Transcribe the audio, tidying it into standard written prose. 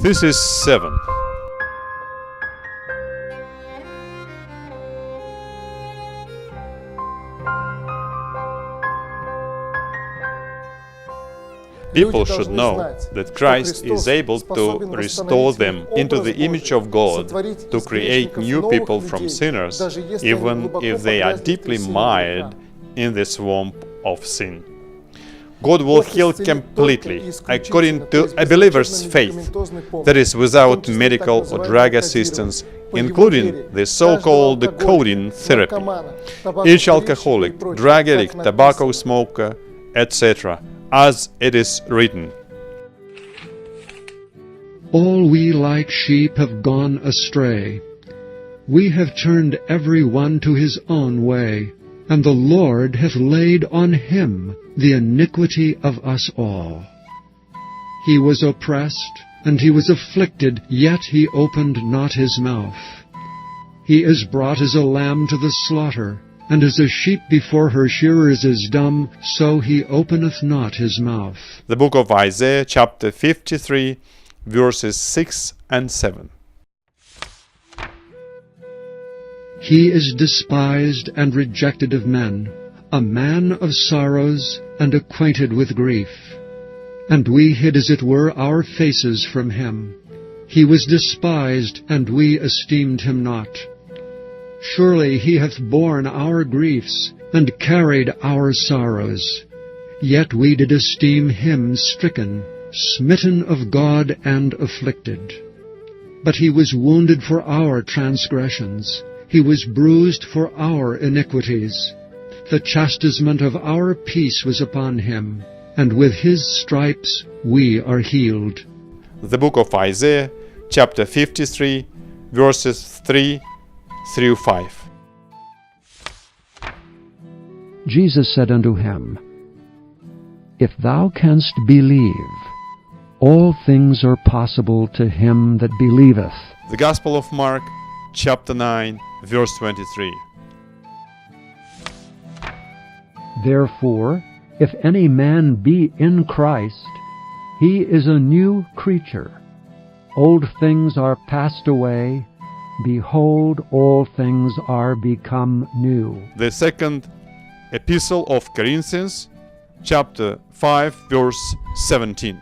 Thesis 7. People should know that Christ is able to restore them into the image of God, to create new people from sinners, even if they are deeply mired in the swamp of sin. God will heal completely, according to a believer's faith, that is without medical or drug assistance, including the so-called coding therapy. Each alcoholic, drug addict, tobacco smoker, etc., as it is written, "All we like sheep have gone astray. We have turned every one to his own way, and the Lord hath laid on him the iniquity of us all. He was oppressed, and he was afflicted, yet he opened not his mouth. He is brought as a lamb to the slaughter, and as a sheep before her shearers is dumb, so he openeth not his mouth." The book of Isaiah, chapter 53, verses 6 and 7. "He is despised and rejected of men, a man of sorrows and acquainted with grief. And we hid as it were our faces from him. He was despised, and we esteemed him not. Surely he hath borne our griefs, and carried our sorrows. Yet we did esteem him stricken, smitten of God, and afflicted. But he was wounded for our transgressions, he was bruised for our iniquities. The chastisement of our peace was upon him, and with his stripes we are healed." The book of Isaiah, chapter 53, verses 3 through 5. Jesus said unto him, "If thou canst believe, all things are possible to him that believeth." The Gospel of Mark, chapter 9, verse 23. "Therefore, if any man be in Christ, he is a new creature. Old things are passed away. Behold, all things are become new." The second epistle of Corinthians, chapter 5, verse 17.